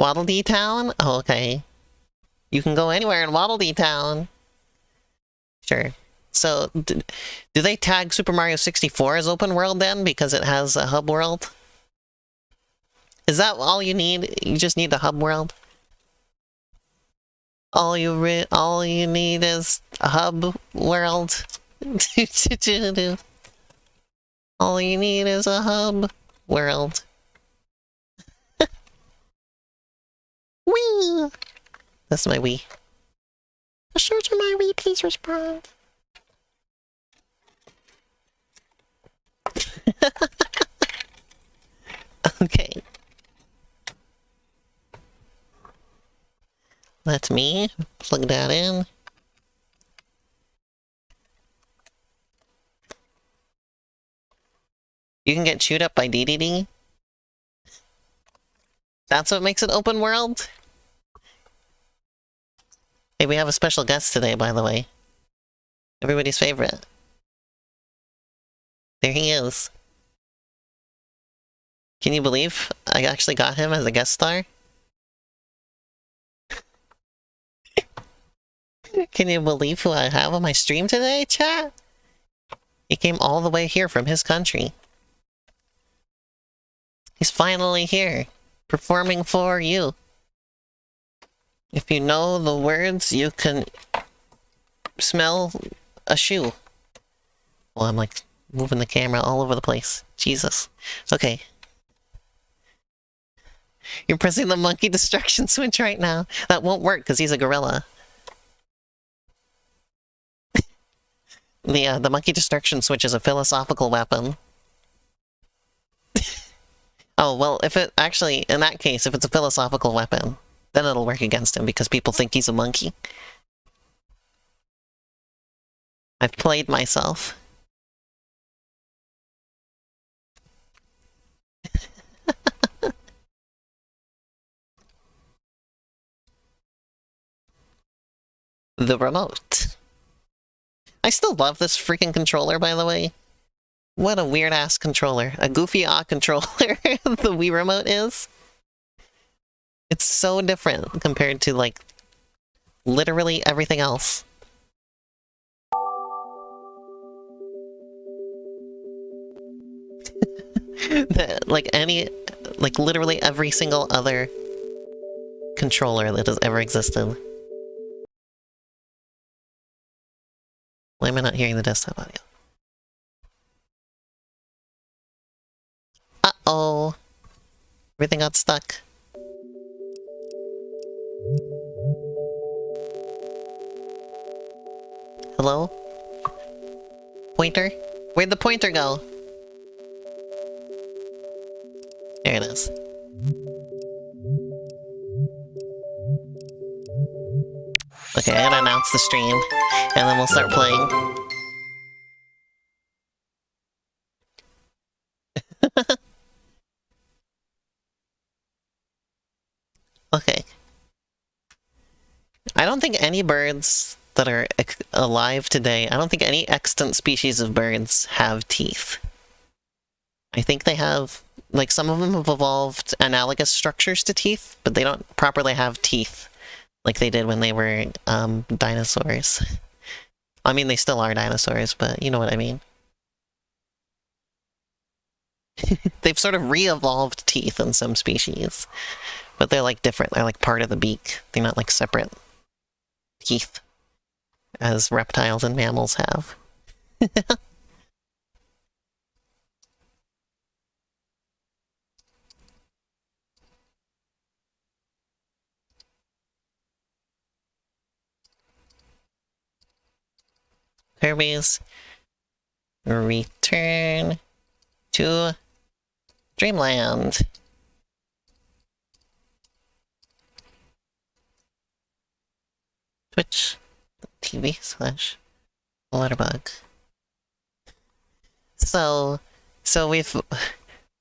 Waddle Dee Town? Oh, okay. You can go anywhere in Waddle Dee Town. Sure. So, do they tag Super Mario 64 as open world then, because it has a hub world? Is that all you need? You just need the hub world? All you need is a hub world. All you need is a hub world. Wee! That's my Wii. Search my Wii, please respond. Okay. That's me. Plug that in. You can get chewed up by DDD? That's what makes it open world? Hey, we have a special guest today, by the way. Everybody's favorite. There he is. Can you believe I actually got him as a guest star? Can you believe who I have on my stream today, chat? He came all the way here from his country. He's finally here, performing for you. If you know the words, you can smell a shoe. Well, I'm like moving the camera all over the place. Jesus. Okay. You're pressing the monkey destruction switch right now. That won't work because he's a gorilla. The monkey destruction switch is a philosophical weapon. Oh, well, if it actually, in that case, if it's a philosophical weapon, then it'll work against him because people think he's a monkey. I've played myself. The remote. I still love this freaking controller, by the way. What a weird-ass controller. A goofy-ah controller the Wii Remote is. It's so different compared to, like, literally everything else. Like, literally every single other controller that has ever existed. Why am I not hearing the desktop audio? Uh-oh. Everything got stuck. Hello? Pointer? Where'd the pointer go? There it is. Okay, I'm gonna announce the stream, and then we'll start playing. Okay. I don't think any birds that are alive today, I don't think any extant species of birds have teeth. I think they have, like, some of them have evolved analogous structures to teeth, but they don't properly have teeth like they did when they were dinosaurs. I mean, they still are dinosaurs, but you know what I mean. They've sort of re-evolved teeth in some species, but they're like different. They're like part of the beak. They're not like separate teeth as reptiles and mammals have. Kirby's Return to Dreamland. Twitch TV/FlutterBug. So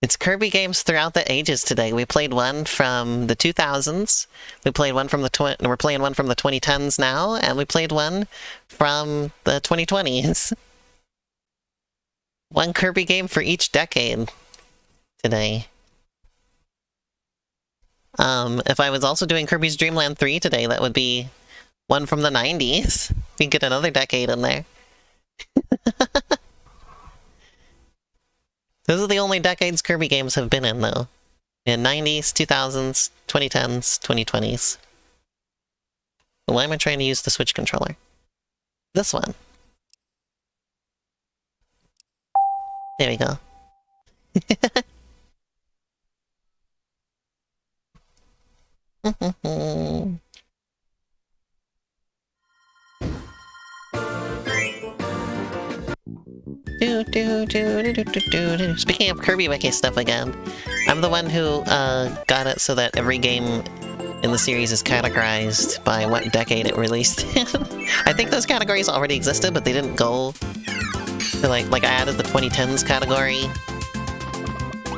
it's Kirby games throughout the ages today. We played one from the 2000s. We played one from we're playing one from the 2010s now, and we played one from the 2020s. One Kirby game for each decade today. If I was also doing Kirby's Dream Land 3 today, that would be one from the 90s. We can get another decade in there. Those are the only decades Kirby games have been in, though. In 90s, 2000s, 2010s, 2020s. Why am I trying to use the Switch controller? This one. There we go. Speaking of Kirby Wiki stuff again, I'm the one who got it so that every game in the series is categorized by what decade it released in. I think those categories already existed, but they didn't go to like I added the 2010s category,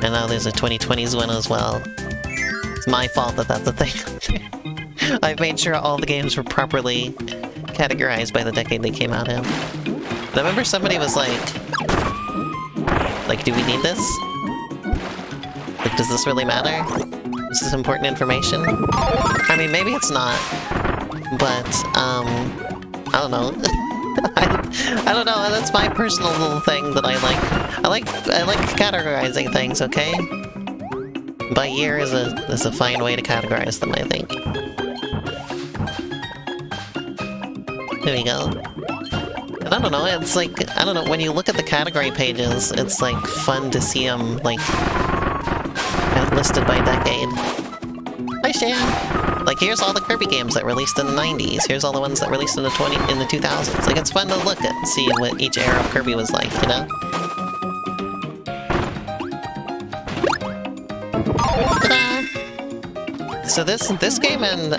and now there's a 2020s one as well. It's my fault that that's a thing. I've made sure all the games were properly categorized by the decade they came out in. I remember somebody was like, do we need this? Like, does this really matter? Is this important information? I mean, maybe it's not, but, I don't know. I don't know, that's my personal little thing that I like. I like categorizing things, okay? By year is a fine way to categorize them, I think. There we go. And I don't know, it's like, I don't know, when you look at the category pages, it's like fun to see them, like, listed by decade. Hi, Shan! Like, here's all the Kirby games that released in the 90s, here's all the ones that released in the 2000s. Like, it's fun to look at and see what each era of Kirby was like, you know? Ta-da! So this game and,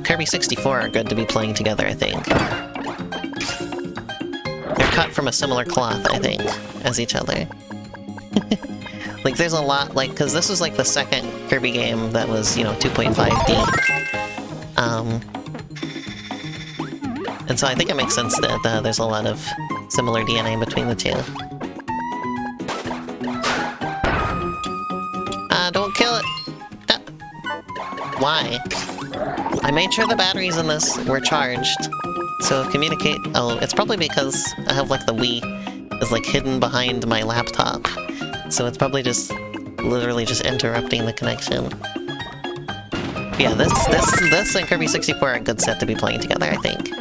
Kirby 64 are good to be playing together, I think. They're cut from a similar cloth, I think, as each other. Like, there's a lot, like, because this was, like, the second Kirby game that was, you know, 2.5D. And so I think it makes sense that there's a lot of similar DNA between the two. Don't kill it! Why? I made sure the batteries in this were charged. So communicate... Oh, it's probably because I have, like, the Wii is, like, hidden behind my laptop. So it's probably just... literally just interrupting the connection. Yeah, this and Kirby 64 are a good set to be playing together, I think.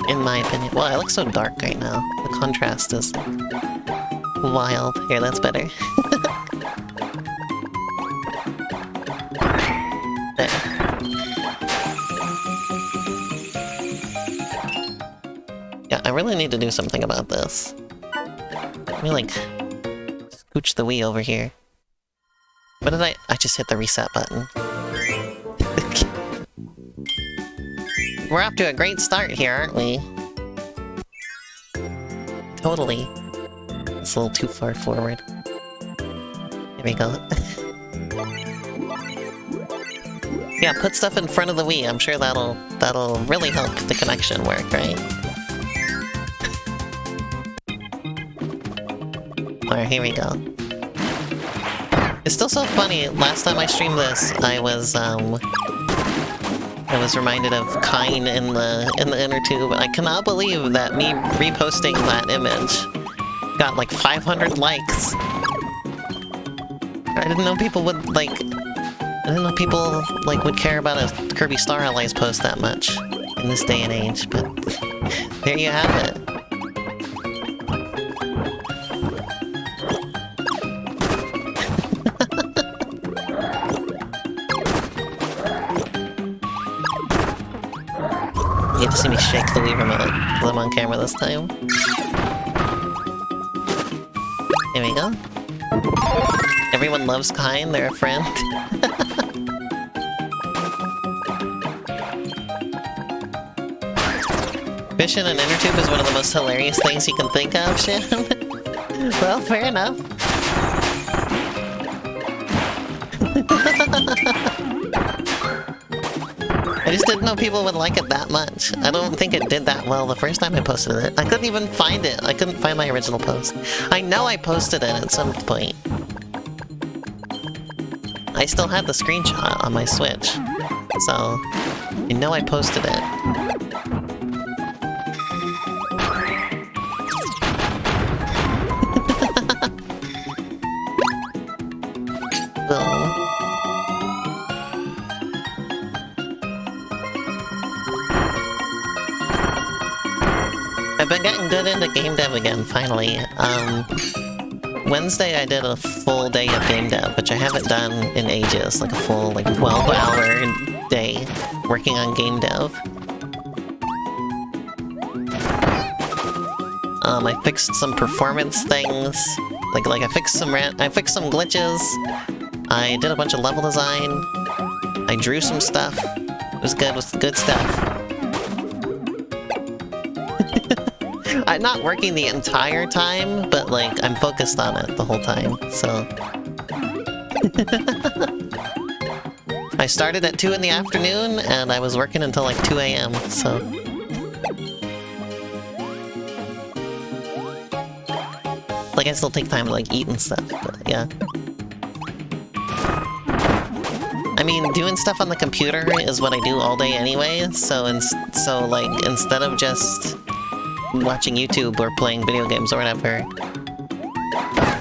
In my opinion. Well, I look so dark right now. The contrast is... wild. Here, that's better. There. Yeah, I really need to do something about this. Let me, like, scooch the Wii over here. What did I just hit the reset button. We're off to a great start here, aren't we? Totally. It's a little too far forward. There we go. Yeah, put stuff in front of the Wii. I'm sure that'll really help the connection work, right? Alright, here we go. It's still so funny. Last time I streamed this, I was reminded of Kine in the inner tube, and I cannot believe that me reposting that image got like 500 likes. I didn't know people would would care about a Kirby Star Allies post that much in this day and age, but there you have it. You get to see me shake the Wii remote, because I'm on camera this time. There we go. Everyone loves Kine, they're a friend. Fish in an inner tube is one of the most hilarious things you can think of, Shan. Well, fair enough. just didn't know people would like it that much. I don't think it did that well the first time I posted it. I couldn't even find it. I couldn't find my original post. I know I posted it at some point. I still had the screenshot on my Switch. So, I know I posted it. I've been getting good into game dev again, finally. Wednesday I did a full day of game dev, which I haven't done in ages, like a full 12-hour day working on game dev. I fixed some performance things, like I fixed some glitches. I did a bunch of level design. I drew some stuff. It was good stuff. I'm not working the entire time, but I'm focused on it the whole time, so... I started at 2 in the afternoon, and I was working until 2 AM, so... I still take time to eat and stuff, but yeah. I mean, doing stuff on the computer is what I do all day anyway, so instead of just watching YouTube or playing video games or whatever,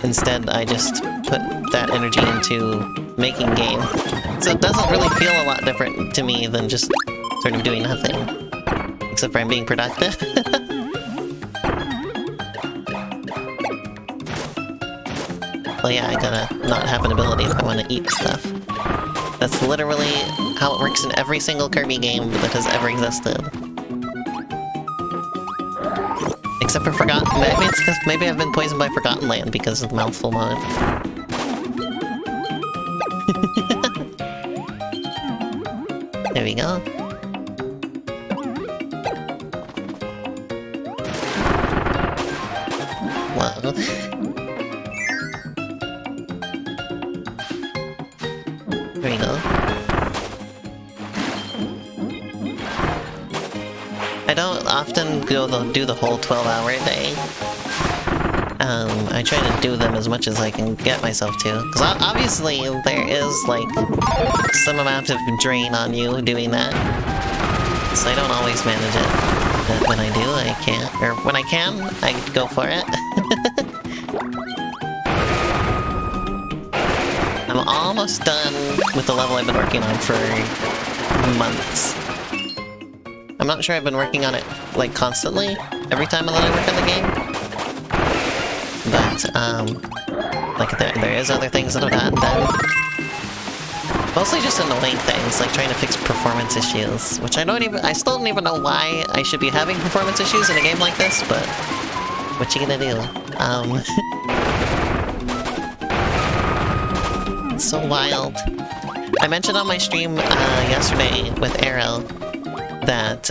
instead I just put that energy into making games. So it doesn't really feel a lot different to me than just sort of doing nothing. Except for I'm being productive. Well, yeah, I gotta not have an ability if I want to eat stuff. That's literally how it works in every single Kirby game that has ever existed. Except for Forgotten... Maybe it's because maybe I've been poisoned by Forgotten Land because of the mouthful mode. There we go. Whoa. There we go. I don't often do the whole 12-hour day. I try to do them as much as I can get myself to. Because obviously there is, some amount of drain on you doing that. So I don't always manage it. But when I do, I can't. Or when I can, I go for it. I'm almost done with the level I've been working on for months. I'm not sure I've been working on it, constantly, every time that I work on the game. But, there is other things that I've gotten done. Mostly just annoying things, like trying to fix performance issues, which I still don't even know why I should be having performance issues in a game like this, but what you gonna do? It's so wild. I mentioned on my stream, yesterday with Arrow, that,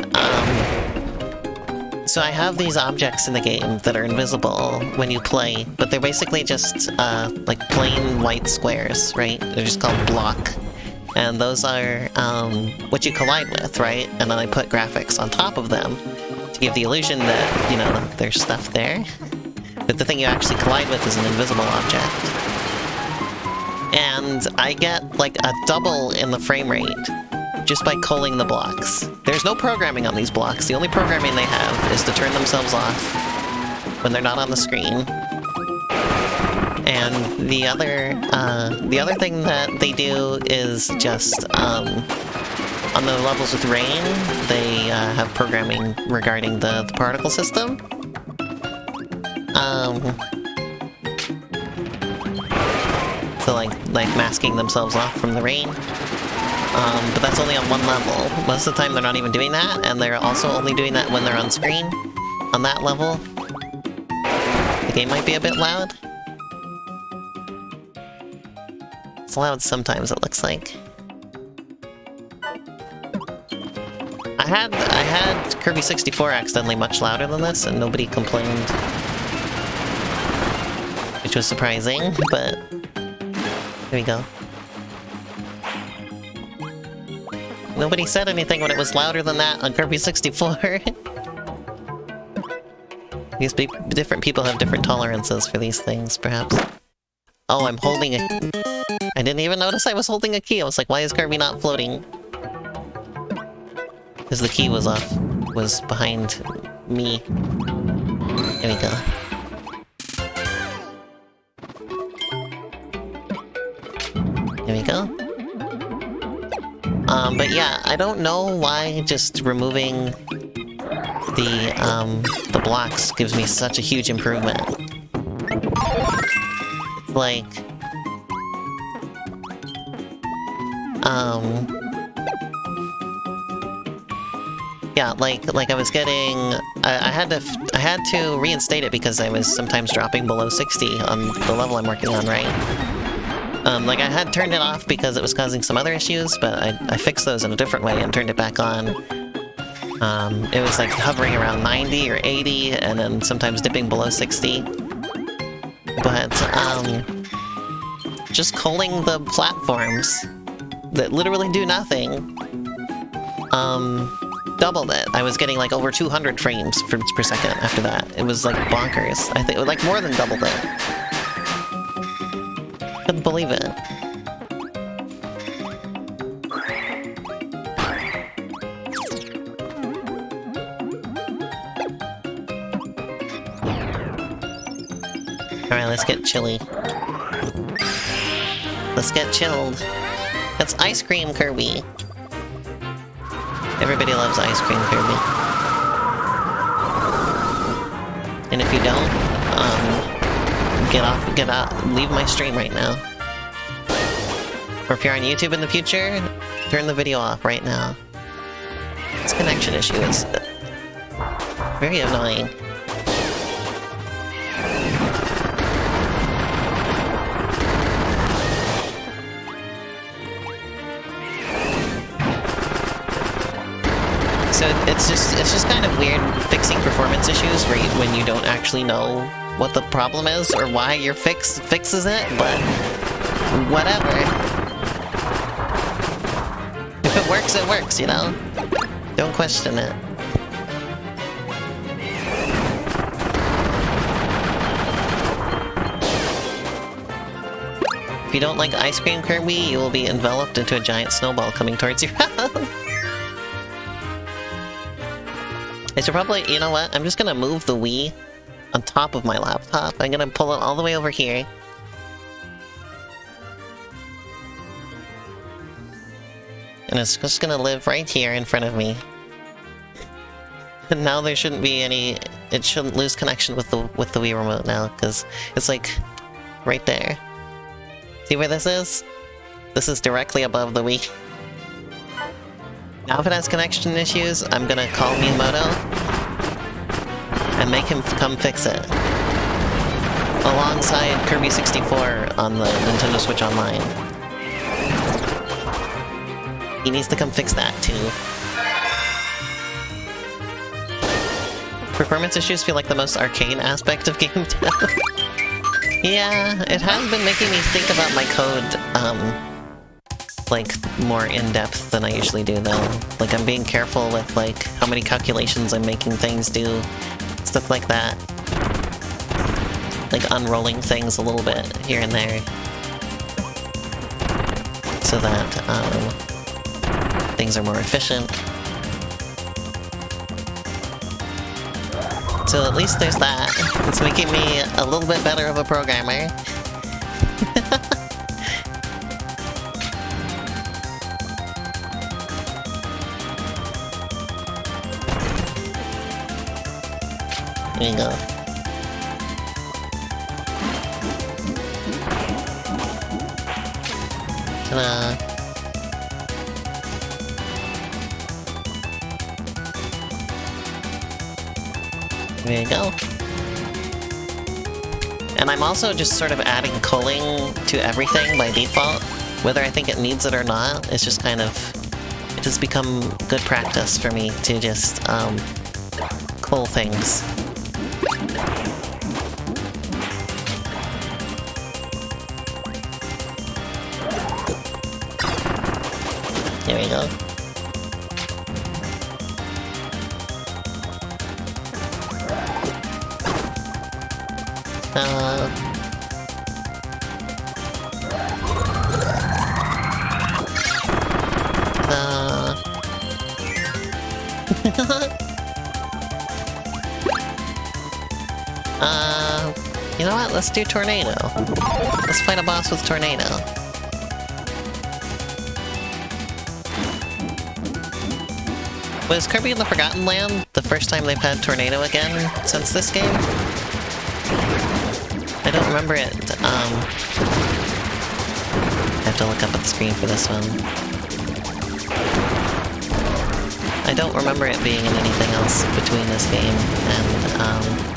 so I have these objects in the game that are invisible when you play, but they're basically just, plain white squares, right? They're just called block. And those are, what you collide with, right? And then I put graphics on top of them to give the illusion that, there's stuff there. But the thing you actually collide with is an invisible object. And I get, a double in the frame rate just by culling the blocks. There's no programming on these blocks. The only programming they have is to turn themselves off when they're not on the screen. And the other thing that they do is just, on the levels with rain, they have programming regarding the particle system. So like masking themselves off from the rain. But that's only on one level. Most of the time they're not even doing that, and they're also only doing that when they're on screen. On that level. The game might be a bit loud. It's loud sometimes, it looks like. I had Kirby 64 accidentally much louder than this, and nobody complained. Which was surprising, but... Here we go. Nobody said anything when it was louder than that on Kirby 64. These different people have different tolerances for these things, perhaps. Oh, I'm holding a... I didn't even notice I was holding a key. I was like, why is Kirby not floating? Because the key was off. Was behind me. There we go. There we go. But yeah, I don't know why just removing the blocks gives me such a huge improvement. Like... Yeah, like I was getting... I had to reinstate it because I was sometimes dropping below 60 on the level I'm working on, right? Like I had turned it off because it was causing some other issues, but I fixed those in a different way and turned it back on. It was like hovering around 90 or 80, and then sometimes dipping below 60. But, just culling the platforms that literally do nothing, doubled it. I was getting like over 200 frames per second after that. It was like bonkers. I think it was like more than doubled it. Couldn't believe it. Alright, let's get chilly. Let's get chilled. That's ice cream, Kirby. Everybody loves ice cream, Kirby. And if you don't, get out, leave my stream right now. Or if you're on YouTube in the future, turn the video off right now. This connection issue is very annoying. So it's just kind of weird fixing performance issues when you don't actually know what the problem is or why your fixes it, but whatever. If it works, you know? Don't question it. If you don't like ice cream, Kirby, you will be enveloped into a giant snowball coming towards your house. I should probably, you know what? I'm just gonna move the Wii on top of my laptop. I'm gonna pull it all the way over here. And it's just gonna live right here in front of me. And now there shouldn't be any... It shouldn't lose connection with the Wii remote now, because it's like right there. See where this is? This is directly above the Wii. Now if it has connection issues, I'm gonna call Miyamoto and make him come fix it. Alongside Kirby 64 on the Nintendo Switch Online. He needs to come fix that too. Performance issues feel like the most arcane aspect of game dev. Yeah, it has been making me think about my code, like, more in-depth than I usually do, though. Like, I'm being careful with, like, how many calculations I'm making things do. Stuff like that. Like, unrolling things a little bit here and there. So that, things are more efficient. So at least there's that. It's making me a little bit better of a programmer. There you go. Ta-da! There you go. And I'm also just sort of adding culling to everything by default. Whether I think it needs it or not, it's just kind of... It has become good practice for me to just, cull things. There we go. You know what? Let's do Tornado. Let's fight a boss with Tornado. Was Kirby in the Forgotten Land the first time they've had Tornado again since this game? I don't remember it. I have to look up at the screen for this one. I don't remember it being in anything else between this game and,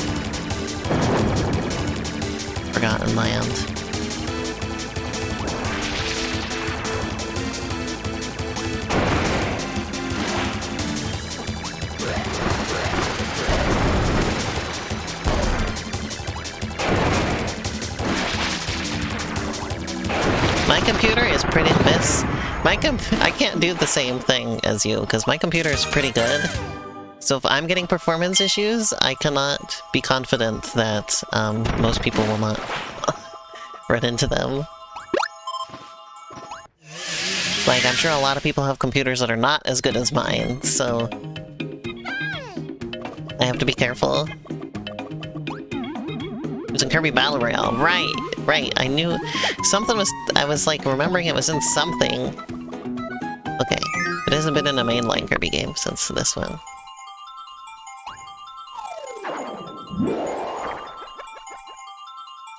Forgotten Land. My computer is pretty miss. I can't do the same thing as you, because my computer is pretty good. So if I'm getting performance issues, I cannot be confident that most people will not run into them. Like, I'm sure a lot of people have computers that are not as good as mine, so I have to be careful. It was in Kirby Battle Royale. Right, I knew something was... I was, like, remembering it was in something. Okay, it hasn't been in a mainline Kirby game since this one.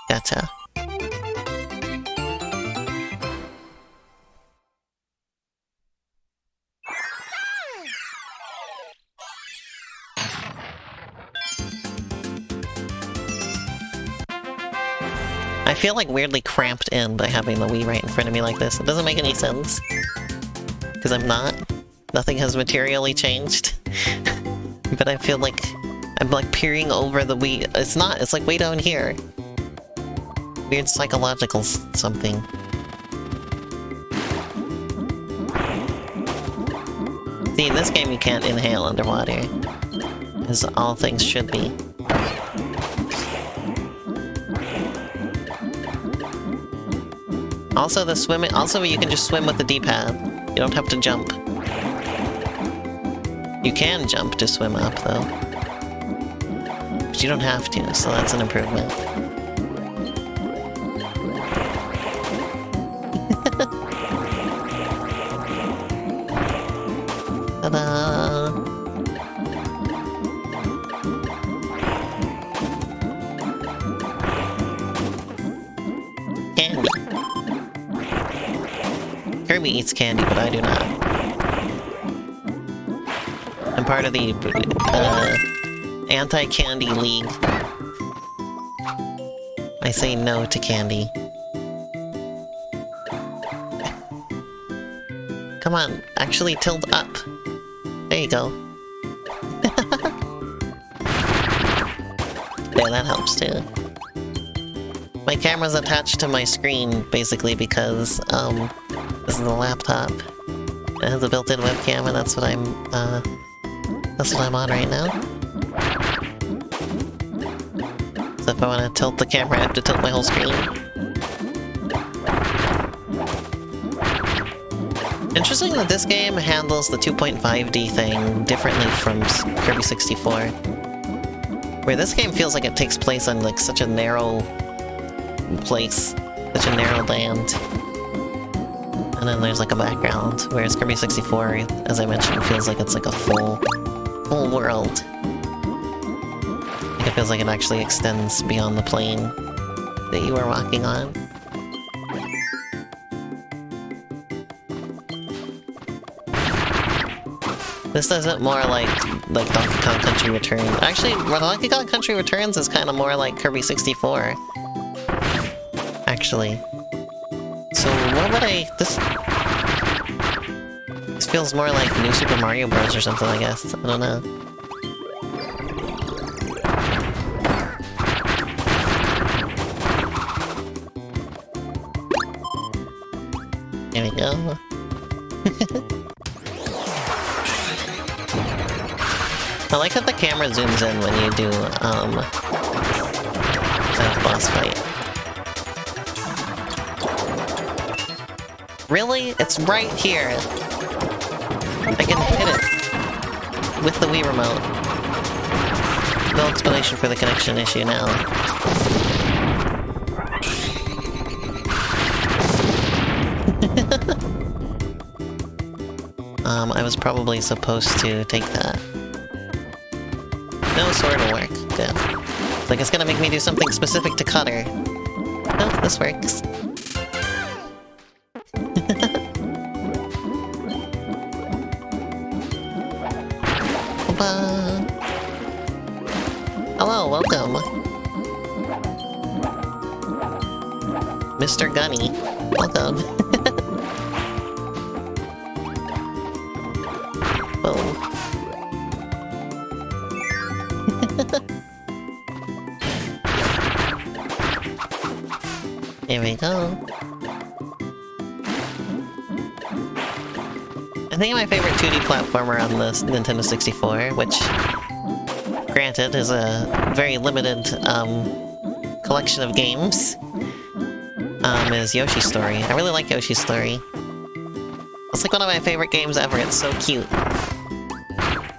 Gotcha. I feel like weirdly cramped in by having the Wii right in front of me like this. It doesn't make any sense. Because I'm not. Nothing has materially changed. But I feel like I'm like peering over the Wii. It's not, it's like way down here. Weird psychological something. See, in this game you can't inhale underwater. As all things should be. Also, the swimming. Also, you can just swim with the D-pad. You don't have to jump. You can jump to swim up, though. But you don't have to, so that's an improvement. Ta-da! Candy. Kirby eats candy, but I do not. I'm part of the anti-candy league. I say no to candy. Come on, actually tilt up. There you go. Yeah, that helps too. My camera's attached to my screen, basically, because, this is a laptop. It has a built-in webcam, and that's what I'm on right now. So if I want to tilt the camera, I have to tilt my whole screen. Interesting that this game handles the 2.5D thing differently from Kirby 64. Where this game feels like it takes place on, like, such a narrow place, such a narrow land. And then there's like a background, whereas Kirby 64, as I mentioned, feels like it's like a full world. Like it feels like it actually extends beyond the plane that you are walking on. This does it more like Donkey Kong Country Returns. Actually, Donkey Kong Country Returns is kind of more like Kirby 64. Actually. So what would this feels more like New Super Mario Bros. Or something, I guess. I don't know. There we go. I like how the camera zooms in when you do, that boss fight. Really? It's right here. I can hit it with the Wii remote. No explanation for the connection issue now. I was probably supposed to take that. No, sword will work. Good. Like it's gonna make me do something specific to Cutter. No, this works. Hello, welcome. Mr. Gunny. Welcome. Boom. Here we go. I think my favorite 2D platformer on the Nintendo 64, which, granted, is a very limited collection of games, is Yoshi's Story. I really like Yoshi's Story. It's like one of my favorite games ever. It's so cute.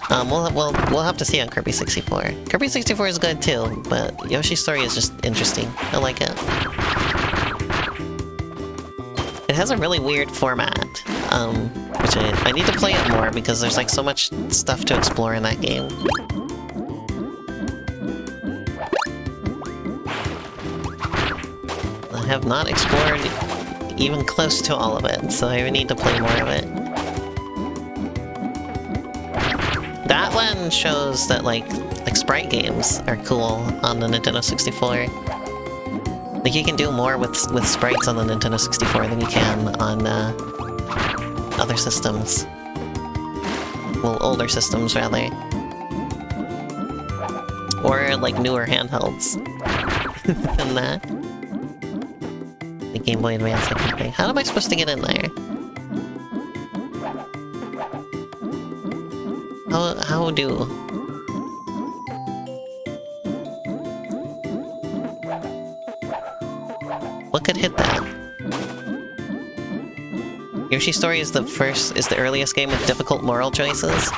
We'll have to see on Kirby 64. Kirby 64 is good too, but Yoshi's Story is just interesting. I like it. It has a really weird format, which I need to play it more because there's like so much stuff to explore in that game. I have not explored even close to all of it, so I need to play more of it. That one shows that like sprite games are cool on the Nintendo 64. Like you can do more with sprites on the Nintendo 64 than you can on other systems. Well, older systems rather. Or like newer handhelds than that. The Game Boy Advance, I can think. How am I supposed to get in there? How do? What could hit that? Yoshi's Story is the earliest game with difficult moral choices.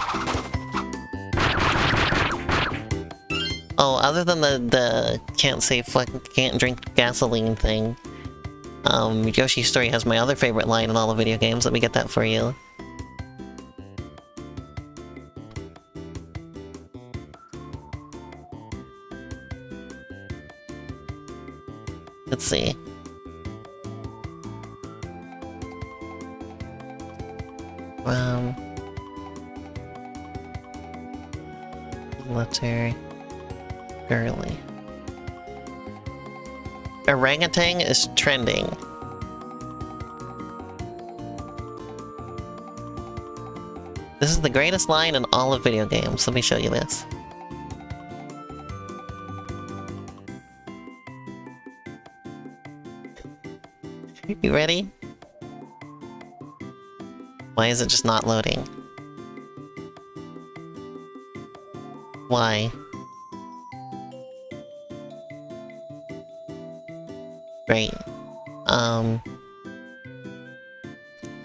Oh, other than the can't drink gasoline thing, Yoshi's Story has my other favorite line in all the video games. Let me get that for you. Let's see. Letter... Girly. Orangutan is trending. This is the greatest line in all of video games. Let me show you this. You ready? Why is it just not loading? Why? Great.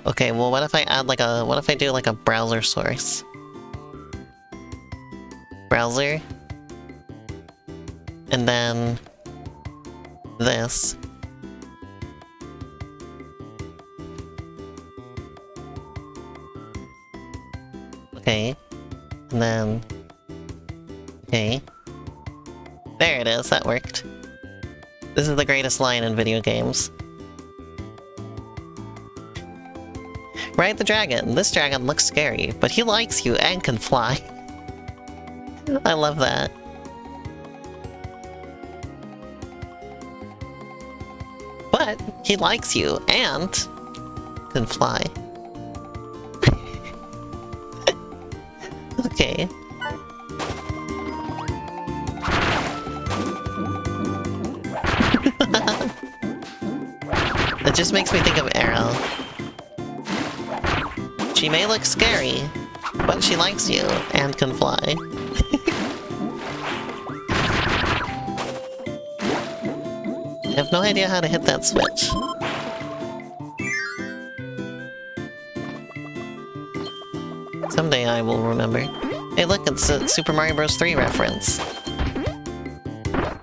Okay, well what if I add like what if I do like a browser source? Browser. And then... this. Okay. And then... okay. There it is, that worked. This is the greatest line in video games. Ride the dragon. This dragon looks scary, but he likes you and can fly. I love that. But he likes you and can fly. Okay. It just makes me think of Arrow. She may look scary, but she likes you and can fly. I have no idea how to hit that switch. Someday I will remember. Hey look, it's a Super Mario Bros. 3 reference.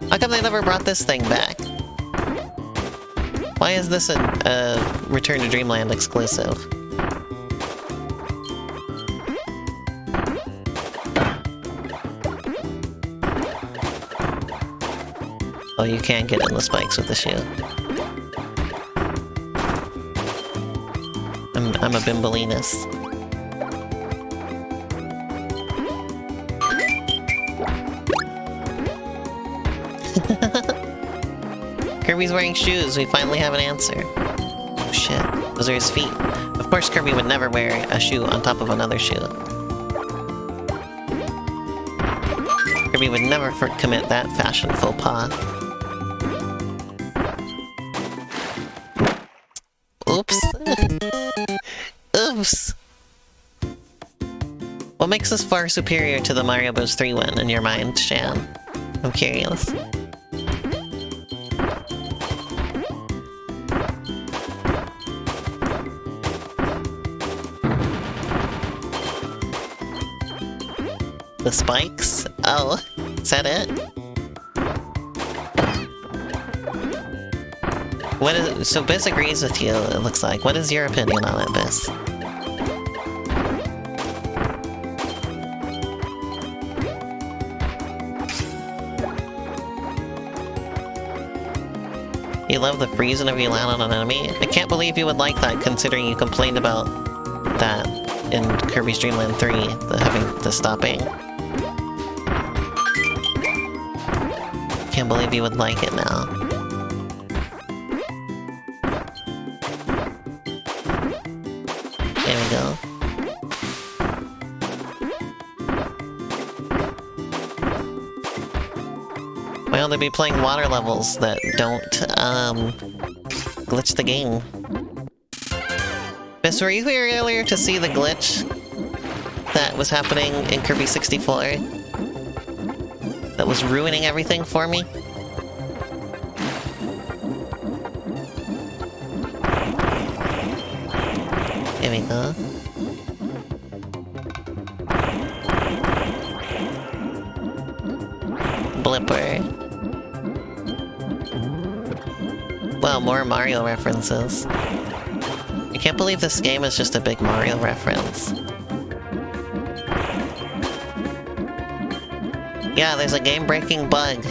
How come they never brought this thing back? Why is this a Return to Dreamland exclusive? Oh, you can't get in the spikes with the shoe. I'm a bimbolinus. Kirby's wearing shoes, we finally have an answer. Oh shit, those are his feet. Of course Kirby would never wear a shoe on top of another shoe. Kirby would never commit that fashion faux pas. Oops. Oops. What makes this far superior to the Mario Bros. 3 win in your mind, Shan? I'm curious. The spikes? Oh, is that it? What is— so Biss agrees with you, it looks like. What is your opinion on it, Biss? You love the freeze whenever you land on an enemy? I can't believe you would like that, considering you complained about that in Kirby's Dream Land 3, the stopping. Can't believe you would like it now. There we go. Why don't they be playing water levels that don't, glitch the game? Miss, were you here earlier to see the glitch that was happening in Kirby 64? That was ruining everything for me? Here we go. Blipper. Wow, more Mario references. I can't believe this game is just a big Mario reference. Yeah, there's a game-breaking bug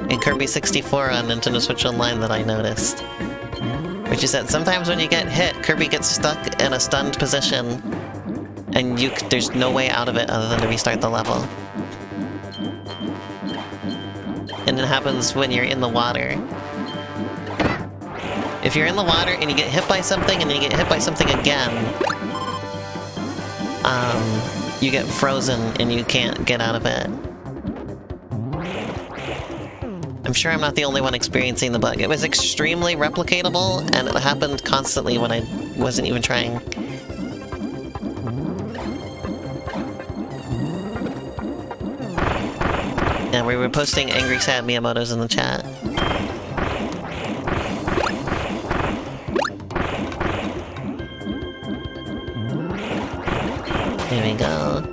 in Kirby 64 on Nintendo Switch Online that I noticed. Which is that sometimes when you get hit, Kirby gets stuck in a stunned position, and there's no way out of it other than to restart the level. And it happens when you're in the water. If you're in the water and you get hit by something and then you get hit by something again, you get frozen and you can't get out of it. I'm sure I'm not the only one experiencing the bug. It was extremely replicatable, and it happened constantly when I wasn't even trying. Yeah, we were posting angry sad Miyamotos in the chat. There we go.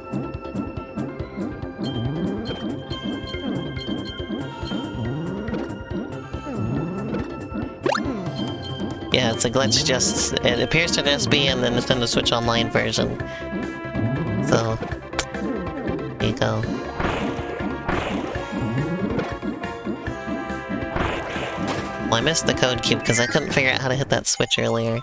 Yeah, it's a glitch, it appears to just be in the Nintendo Switch Online version. So, there you go. Well, I missed the code cube because I couldn't figure out how to hit that switch earlier.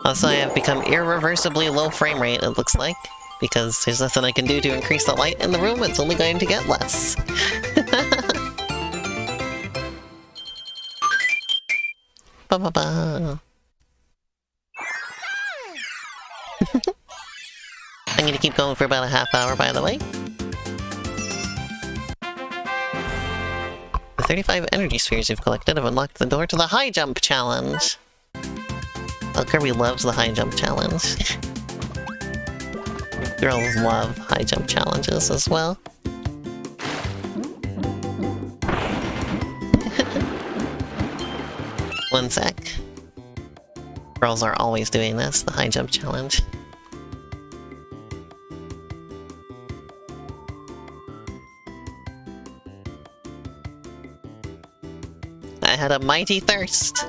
Also, I have become irreversibly low frame rate, it looks like, because there's nothing I can do to increase the light in the room, it's only going to get less. Ba-ba-ba. I'm gonna keep going for about a half hour, by the way. The 35 energy spheres you've collected have unlocked the door to the high jump challenge. Oh, Kirby loves the high jump challenge. Girls love high jump challenges as well. One sec. Girls are always doing this, the high jump challenge. I had a mighty thirst.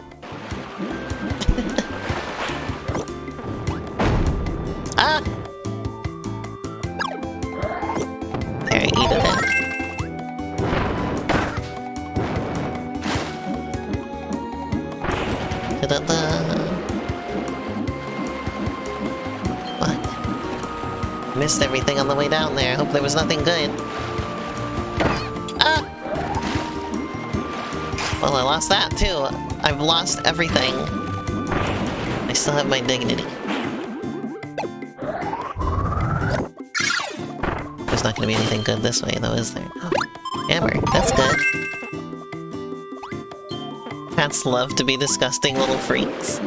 Ah! There, eat it. Da-da-da. What? Missed everything on the way down there. Hope there was nothing good. Ah! Well, I lost that too. I've lost everything. I still have my dignity. There's not gonna be anything good this way though, is there? Hammer, that's good. Cats love to be disgusting little freaks.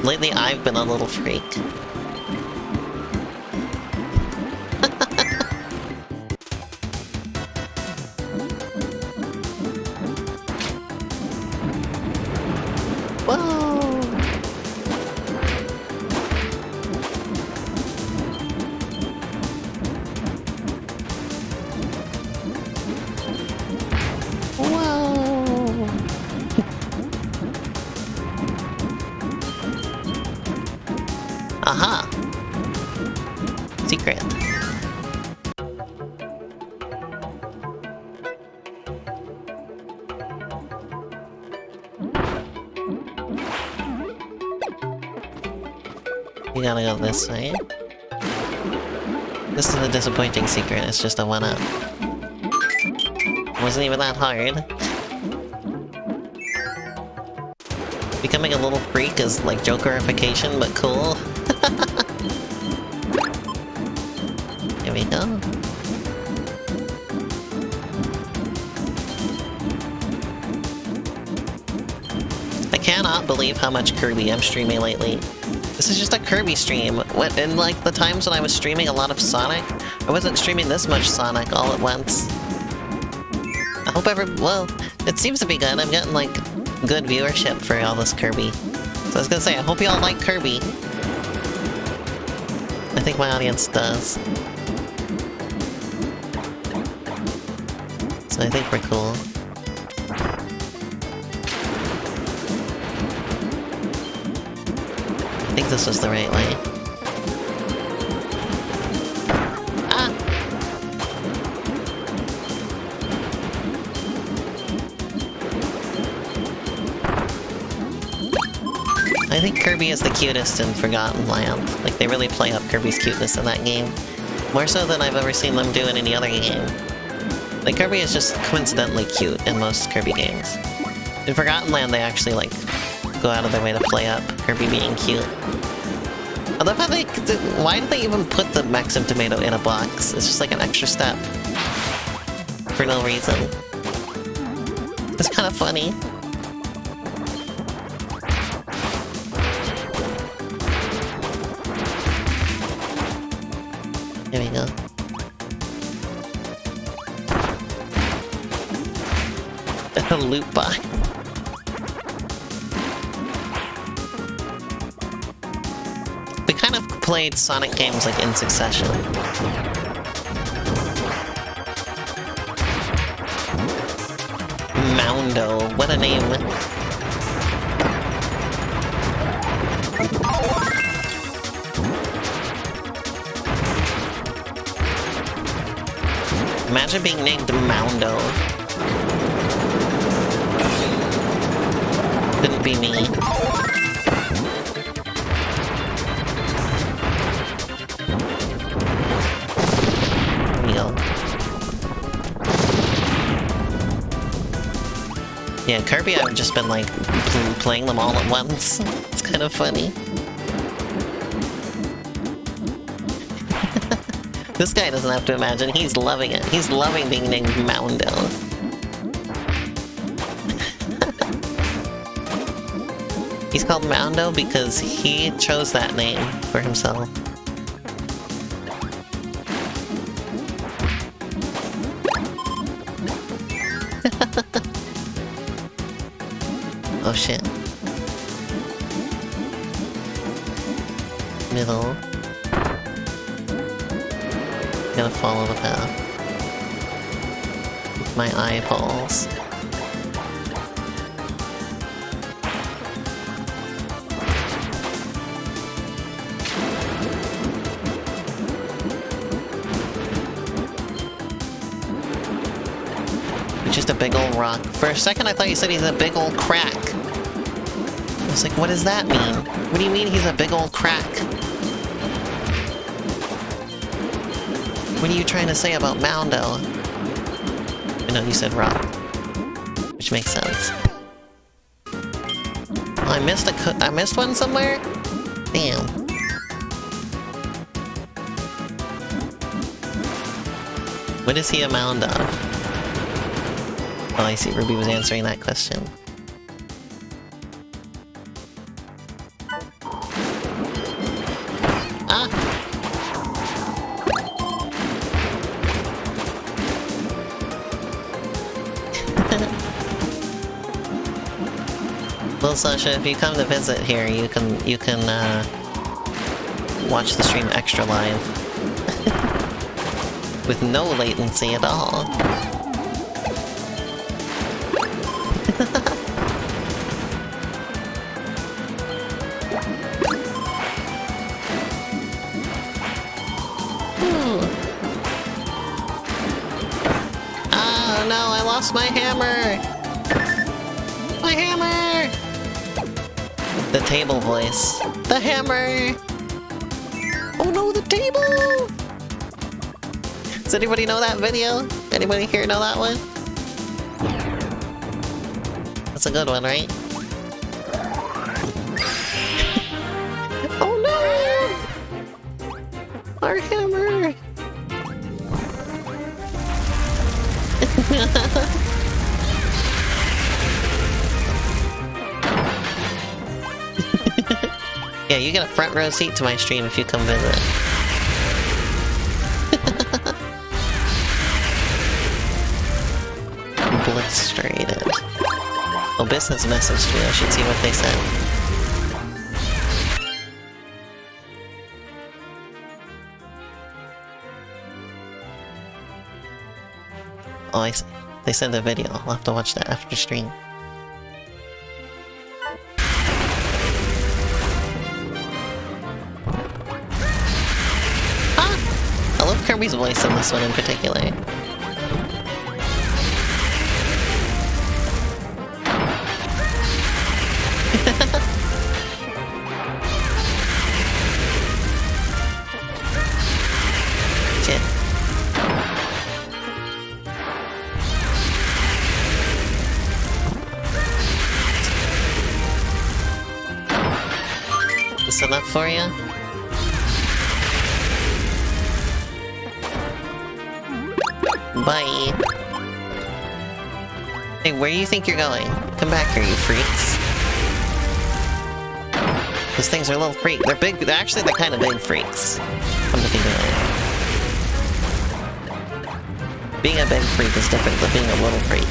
Lately I've been a little freak. Aha! Secret. You gotta go this way. This is a disappointing secret, it's just a 1-up. Wasn't even that hard. Becoming a little freak is like Jokerification, but cool. Here we go. I cannot believe how much Kirby I'm streaming lately. This is just a Kirby stream. In like the times when I was streaming a lot of Sonic, I wasn't streaming this much Sonic all at once. I hope well, it seems to be good. I'm getting like good viewership for all this Kirby. So I was gonna say, I hope you all like Kirby. I think my audience does. So I think we're cool. I think this was the right way. Ah! I think Kirby is the cutest in Forgotten Land. Like, they really play up Kirby's cuteness in that game. More so than I've ever seen them do in any other game. Like, Kirby is just coincidentally cute in most Kirby games. In Forgotten Land, they actually, like, go out of their way to play up Kirby being cute. I love how they... Why did they even put the Maxim Tomato in a box? It's just like an extra step. For no reason. It's kind of funny. Here we go. A loop by. We kind of played Sonic games like in succession. Moundo, what a name. Imagine being named Moundo. Couldn't be me. There we go. Yeah, Kirby, I've just been like playing them all at once. It's kind of funny. This guy doesn't have to imagine, he's loving it. He's loving being named Moundo. He's called Moundo because he chose that name for himself. shit. Middle. Gotta follow the path. With my eyeballs. Just a big old rock. For a second I thought you said he's a big old crack. I was like, what does that mean? What do you mean he's a big old crack? What are you trying to say about Moundo? I know you said rock. Which makes sense. Oh, I missed one somewhere? Damn. What is he a mound of? Oh, I see. Ruby was answering that question. Ah! Well, Sasha, if you come to visit here, you can watch the stream extra live. With no latency at all. Oh no, I lost my hammer! My hammer! The table voice. The hammer! Oh no, the table! Does anybody know that video? Anybody here know that one? That's a good one, right? Oh no! Our hammer! Yeah, you get a front row seat to my stream if you come visit. Blitzstrated. Oh, business messaged me. I should see what they said. Oh, I see. They sent a video. I'll have to watch that after stream. Ah! I love Kirby's voice in this one in particular. Shit. Is enough for you? Bye. Hey, where do you think you're going? Come back here, you freaks. Those things are a little freak. They're big. They're kind of big freaks. Come to think of it. Being a big freak is different than being a little freak.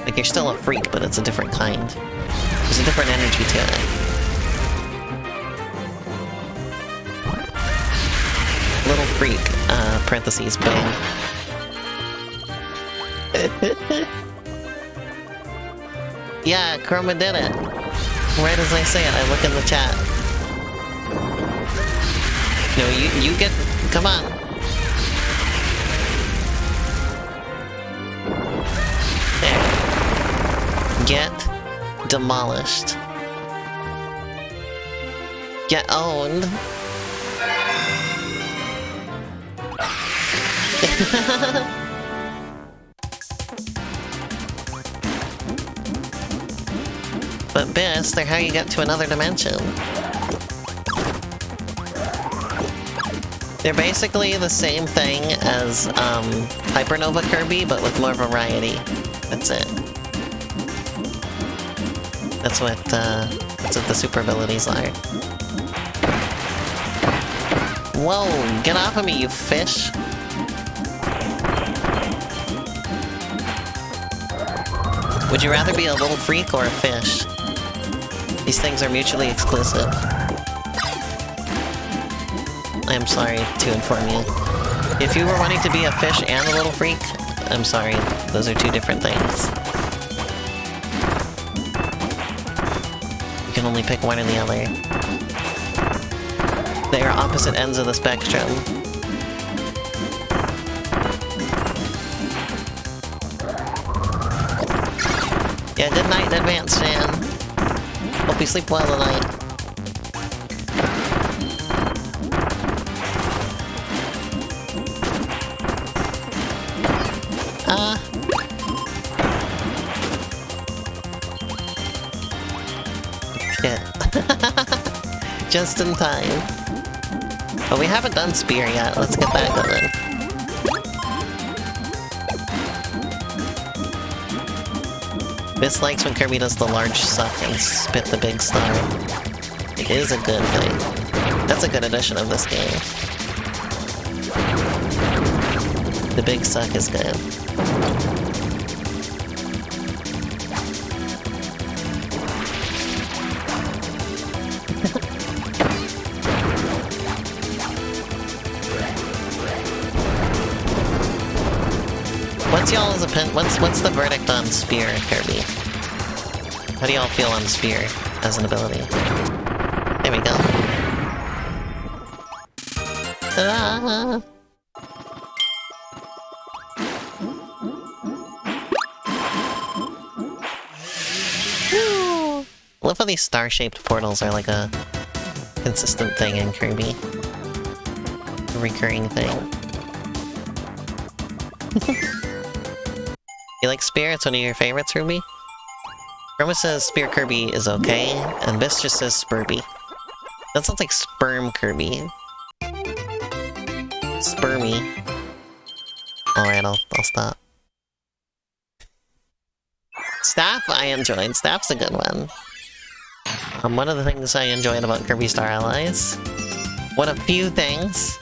Like, you're still a freak, but it's a different kind. There's a different energy to it. Little freak, parentheses, bang. Yeah, Chroma did it. Right as I say it, I look in the chat. No, you get... Come on. There. Get demolished. Get owned. But Biss, they're how you get to another dimension. They're basically the same thing as Hypernova Kirby, but with more variety. That's it. That's what the super abilities are. Whoa, get off of me, you fish! Would you rather be a little freak or a fish? These things are mutually exclusive. I am sorry to inform you. If you were wanting to be a fish and a little freak, I'm sorry. Those are two different things. You can only pick one or the other. They are opposite ends of the spectrum. Yeah, good night in advance, Shan. Hope you sleep well tonight. Shit. Just in time. But we haven't done Spear yet. Let's get that going. This likes when Kirby does the large suck and spit the big star. It is a good thing. That's a good addition of this game. The big suck is good. What's y'all's opinion? What's the verdict on Spear, Kirby? How do y'all feel on Spear as an ability? There we go. Ah. Woo. I love how these star-shaped portals are like a consistent thing in Kirby. A recurring thing. You like Spear? It's one of your favorites, Ruby? Roma says Spear Kirby is okay, and Biss just says Spurby. That sounds like Sperm Kirby. Spermy. Alright, I'll stop. Staff I enjoyed. Staff's a good one. One of the things I enjoyed about Kirby Star Allies. One of few things.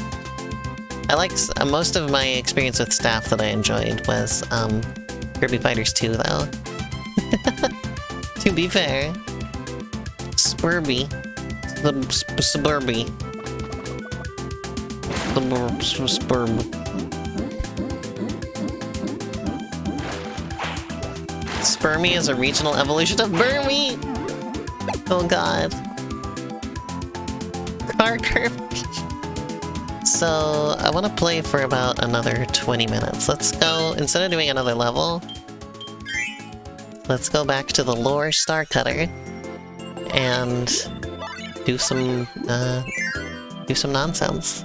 I liked most of my experience with Staff that I enjoyed was Kirby Fighters 2, though. To be fair. Spurby. Suburby. Spurb. Spermy is a regional evolution of Burmy! Oh god. Car Kirby. So, I want to play for about another 20 minutes. Let's go, instead of doing another level, let's go back to the lore Star Cutter and do some nonsense.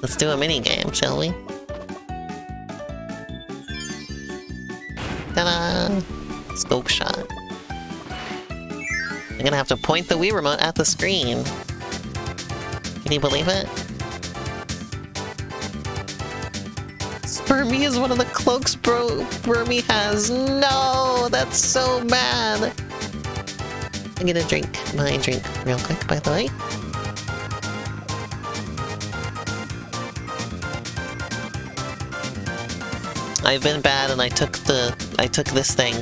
Let's do a mini game, shall we? Ta-da! Scope shot. I'm gonna have to point the Wii remote at the screen. Can you believe it? Spermy is one of the cloaks Burmy has. No, that's so bad. I'm gonna drink my drink real quick, by the way. I've been bad, and I took this thing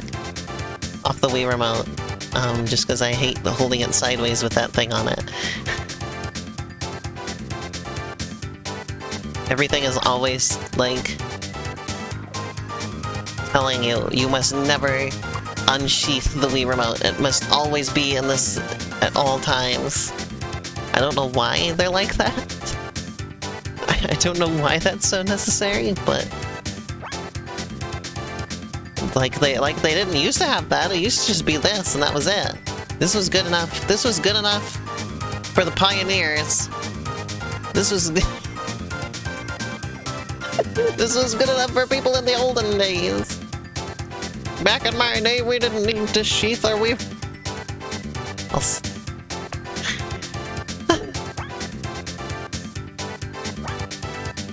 off the Wii remote. Just because I hate holding it sideways with that thing on it. Everything is always, like, telling you, you must never unsheath the Wii remote. It must always be in this at all times. I don't know why they're like that. I don't know why that's so necessary, but... Like they didn't used to have that. It used to just be this, and that was it. This was good enough. This was good enough for the pioneers. This was this was good enough for people in the olden days. Back in my day, we didn't need to sheath our weave.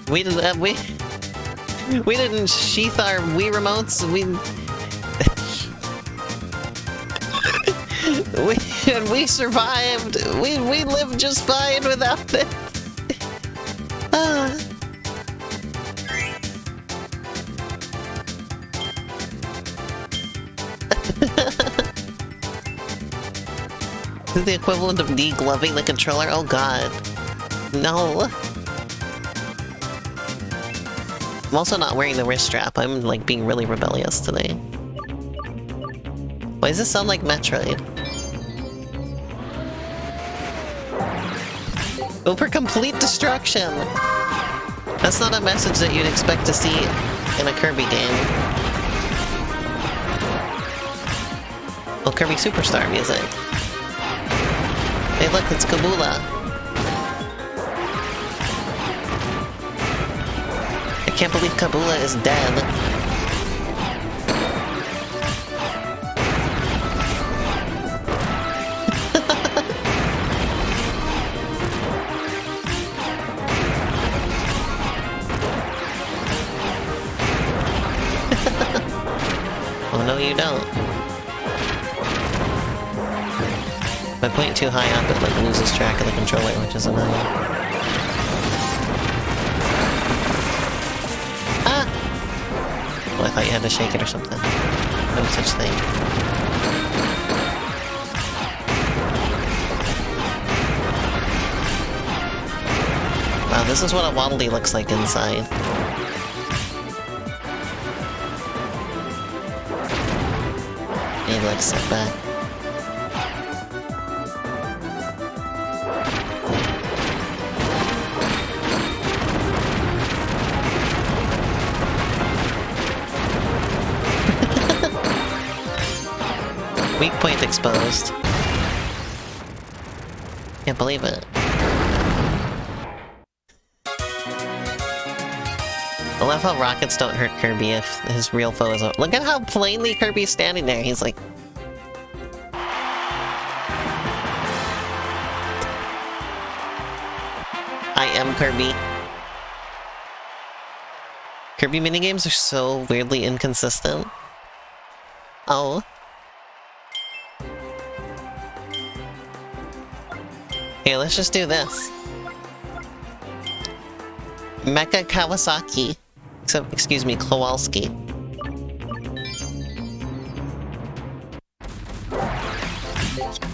We didn't sheath our Wii remotes. We survived. We lived just fine without it. Ah. This is the equivalent of degloving the controller? Oh god. No. I'm also not wearing the wrist strap. I'm, like, being really rebellious today. Why does this sound like Metroid? Go for complete destruction! That's not a message that you'd expect to see in a Kirby game. Oh, Kirby Superstar music. Hey look, it's Kabula. I can't believe Kabula is dead. Oh no, you don't. If I point too high up, it like loses track of the controller, which is annoying. Ah! Well, I thought you had to shake it or something. No such thing. Wow, this is what a Waddle Dee looks like inside. Maybe like sit back. Weak point exposed. Can't believe it. I love how rockets don't hurt Kirby if his real foe is a— Look at how plainly Kirby's standing there. He's like... I am Kirby. Kirby minigames are so weirdly inconsistent. Oh. Okay, let's just do this. Mecha Kawasaki. Except, excuse me, Kowalski.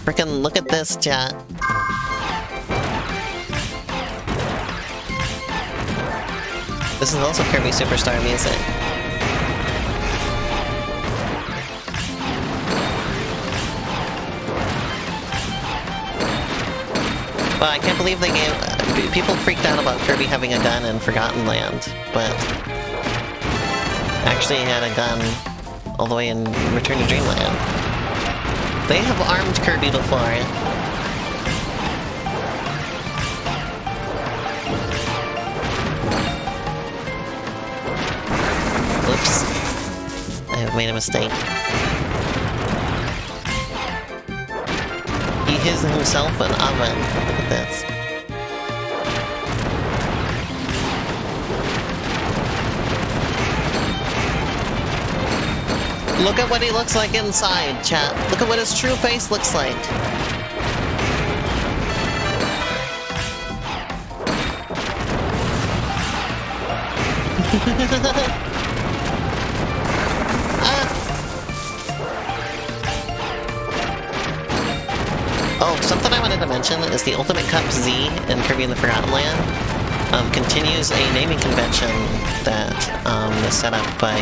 Frickin' look at this, chat. This is also Kirby Superstar music. Well, I can't believe they gave— people freaked out about Kirby having a gun in Forgotten Land, but actually he had a gun all the way in Return to Dreamland. They have armed Kirby before. Oops. I have made a mistake. He his himself an oven. Look at this. Look at what he looks like inside, chat. Look at what his true face looks like. Oh, something I wanted to mention is the Ultimate Cup Z in Kirby and the Forgotten Land continues a naming convention that is set up by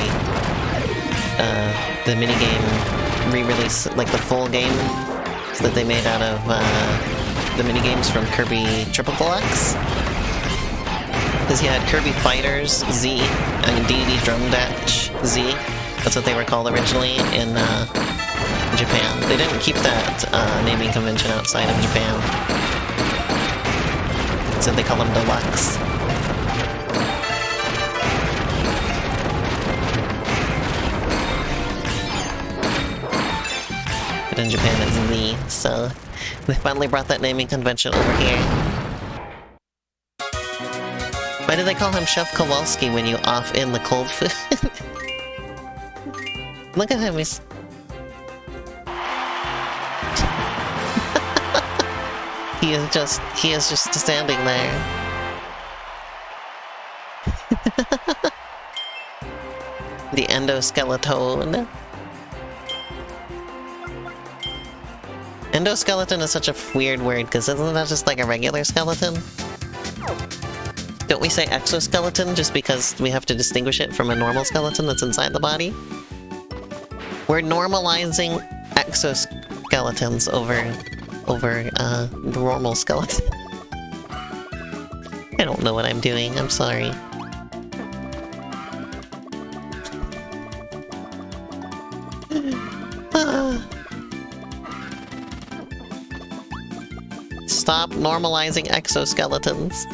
the minigame re-release, like the full game that they made out of the minigames from Kirby Triple Deluxe. Because you had Kirby Fighters Z and DD Drum Dash Z. That's what they were called originally in Japan. They didn't keep that naming convention outside of Japan. So they call them Deluxe. But in Japan it's Z, so they finally brought that naming convention over here. Why did they call him Chef Kowalski when you off in the cold food? Look at him, he's... he is just standing there. The endoskeleton. Endoskeleton is such a weird word, because isn't that just like a regular skeleton? Don't we say exoskeleton just because we have to distinguish it from a normal skeleton that's inside the body? We're normalizing exoskeletons over normal skeleton. I don't know what I'm doing, I'm sorry. Stop normalizing exoskeletons.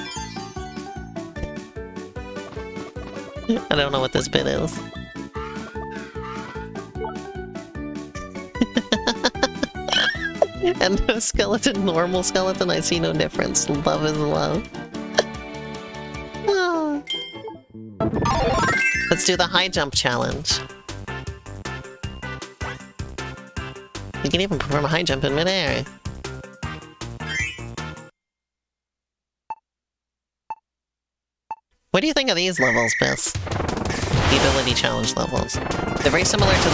I don't know what this bit is. Endoskeleton, normal skeleton, I see no difference. Love is love. Oh. Let's do the high jump challenge. You can even perform a high jump in midair. What do you think of these levels, Piss? The ability challenge levels. They're very similar to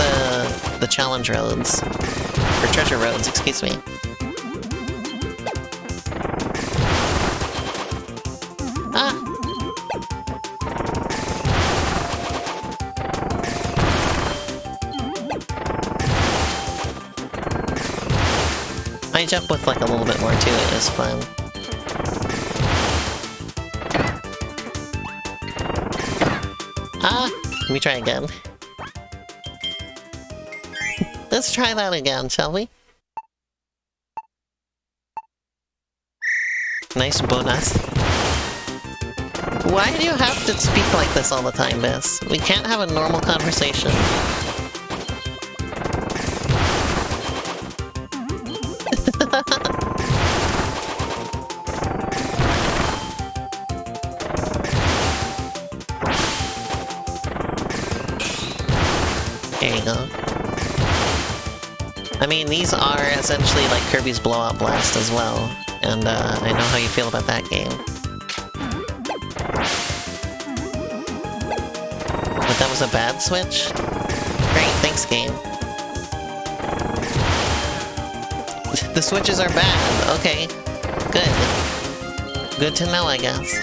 the challenge roads. Or treasure roads, excuse me. Ah! High jump with like a little bit more to it is fun. Ah! Let me try again. Let's try that again, shall we? Nice bonus. Why do you have to speak like this all the time, Miss? We can't have a normal conversation. There you go. I mean, these are essentially like Kirby's Blowout Blast as well, and I know how you feel about that game. But that was a bad switch? Great, thanks game. The switches are bad, okay. Good. Good to know, I guess.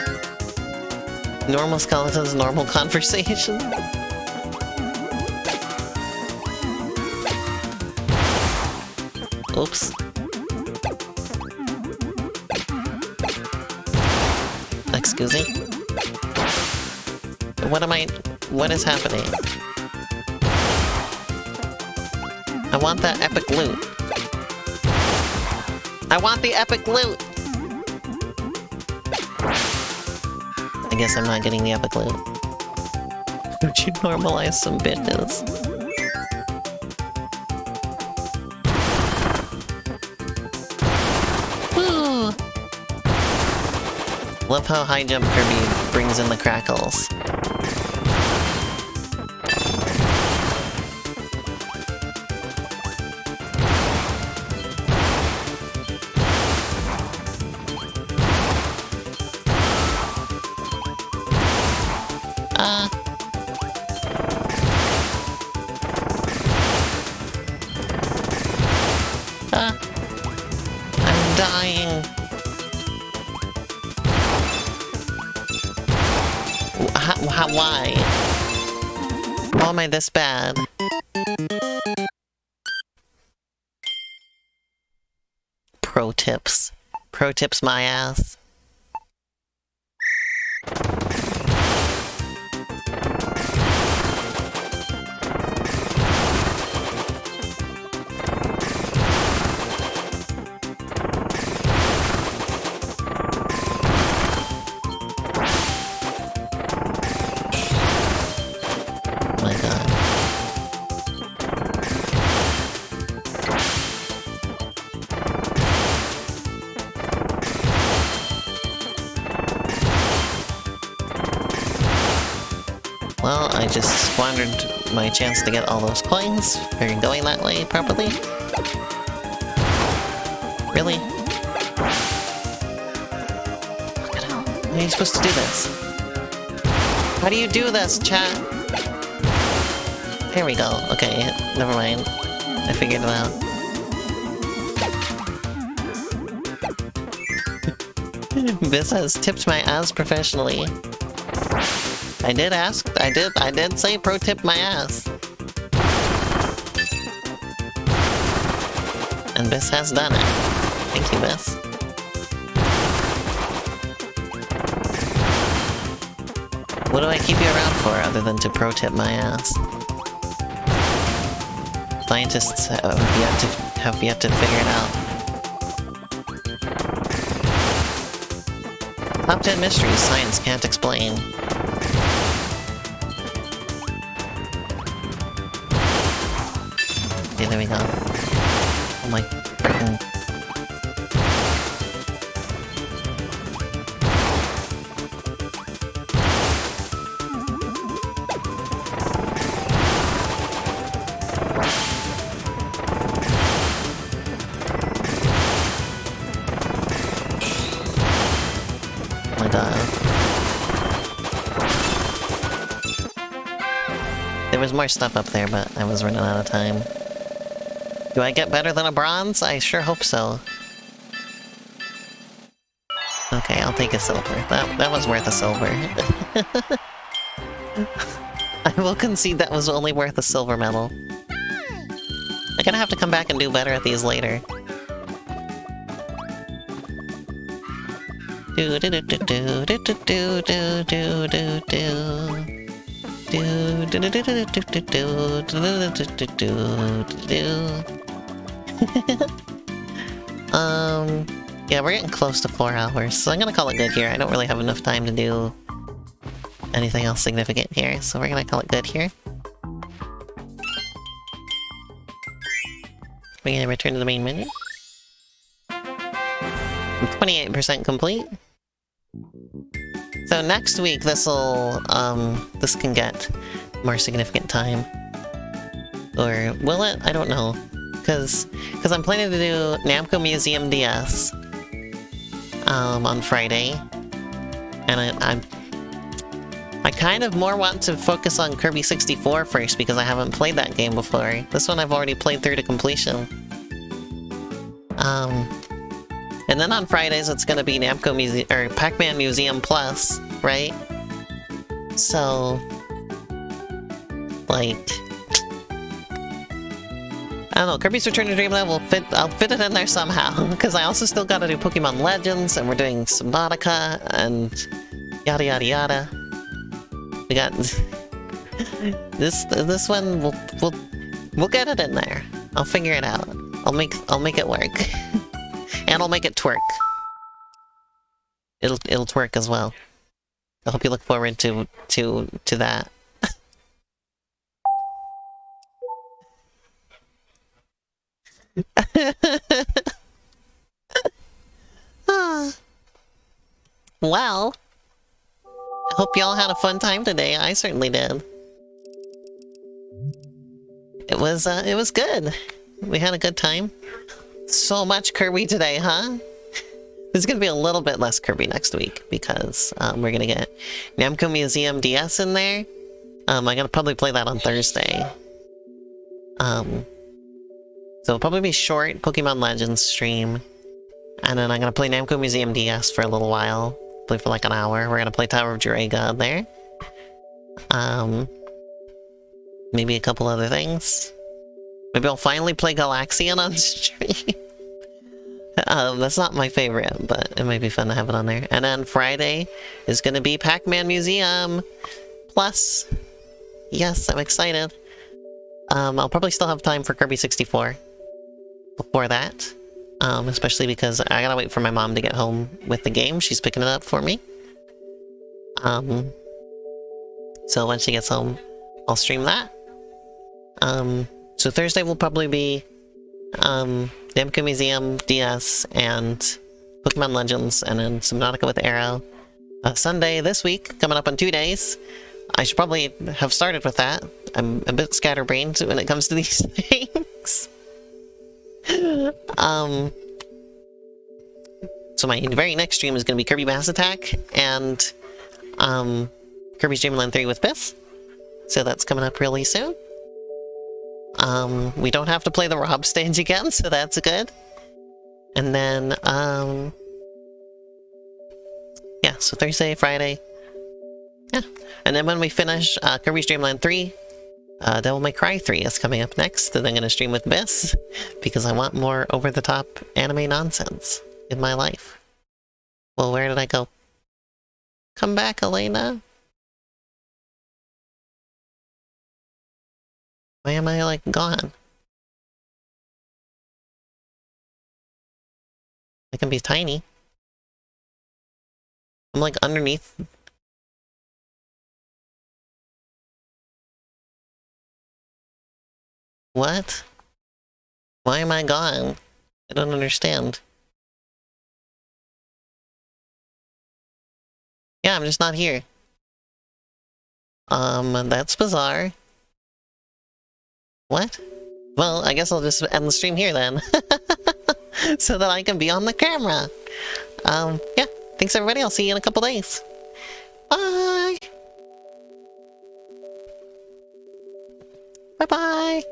Normal skeletons, normal conversation. Oops. Excuse me? What is happening? I want that epic loot. I want the epic loot! I guess I'm not getting the epic loot. Would you normalize some bitches? Love how high jump Kirby brings in the crackles. I'm dying. Why? How am I this bad? Pro tips. Pro tips my ass. Well, I just squandered my chance to get all those coins for going that way properly. Really? How are you supposed to do this? How do you do this, chat? There we go. Okay, never mind. I figured it out. This has tipped my ass professionally. I did ask. I did say pro tip my ass. And Biss has done it. Thank you, Biss. What do I keep you around for other than to pro tip my ass? Scientists have yet to figure it out. Top 10 mysteries science can't explain. Okay, there we go. Oh my freaking... There was more stuff up there, but I was running out of time. Do I get better than a bronze? I sure hope so. Okay, I'll take a silver. That was worth a silver. I will concede that was only worth a silver medal. I'm gonna have to come back and do better at these later. Do do do do do do do do do do do. Yeah, we're getting close to 4 hours, so I'm gonna call it good here. I don't really have enough time to do anything else significant here, so we're gonna call it good here. We're gonna return to the main menu. 28% complete. So next week, this can get more significant time. Or will it? I don't know. Because I'm planning to do Namco Museum DS on Friday. And I kind of more want to focus on Kirby 64 first because I haven't played that game before. This one I've already played through to completion. And then on Fridays, it's gonna be Namco Museum or Pac-Man Museum Plus, right? So, like, I don't know. Kirby's Return to Dreamland I'll fit it in there somehow because I also still gotta do Pokemon Legends, and we're doing Subnautica and yada yada yada. We got this one. We'll get it in there. I'll figure it out. I'll make it work. And I'll make it twerk. It'll twerk as well. I hope you look forward to that. Well, I hope y'all had a fun time today. I certainly did. It was good. We had a good time. So much Kirby today, huh? There's gonna be a little bit less Kirby next week because we're gonna get Namco Museum DS in there. I'm gonna probably play that on Thursday. So it'll probably be short Pokemon Legends stream. And then I'm gonna play Namco Museum DS for a little while. Play for like an hour. We're gonna play Tower of Jiraiya on there. Maybe a couple other things. Maybe I'll finally play Galaxian on stream. That's not my favorite, but it might be fun to have it on there. And then Friday is gonna be Pac-Man Museum Plus. Yes, I'm excited. I'll probably still have time for Kirby 64 before that. Especially because I gotta wait for my mom to get home with the game. She's picking it up for me. So once she gets home, I'll stream that. So Thursday will probably be Namco Museum, DS, and Pokemon Legends, and then Subnautica with Arrow. Sunday this week, coming up in 2 days. I should probably have started with that. I'm a bit scatterbrained when it comes to these things. So my very next stream is going to be Kirby Mass Attack, and Kirby's Dream Land 3 with Biff. So that's coming up really soon. We don't have to play the Rob stage again, so that's good. And then, yeah, so Thursday, Friday. Yeah. And then when we finish Kirby's Dream Land 3, Devil May Cry 3 is coming up next, and I'm going to stream with Biss, because I want more over-the-top anime nonsense in my life. Well, where did I go? Come back, Elena. Why am I, like, gone? I can be tiny. I'm, like, underneath. What? Why am I gone? I don't understand. Yeah, I'm just not here. That's bizarre. What? Well, I guess I'll just end the stream here then. So that I can be on the camera. Yeah. Thanks everybody, I'll see you in a couple days. Bye! Bye-bye!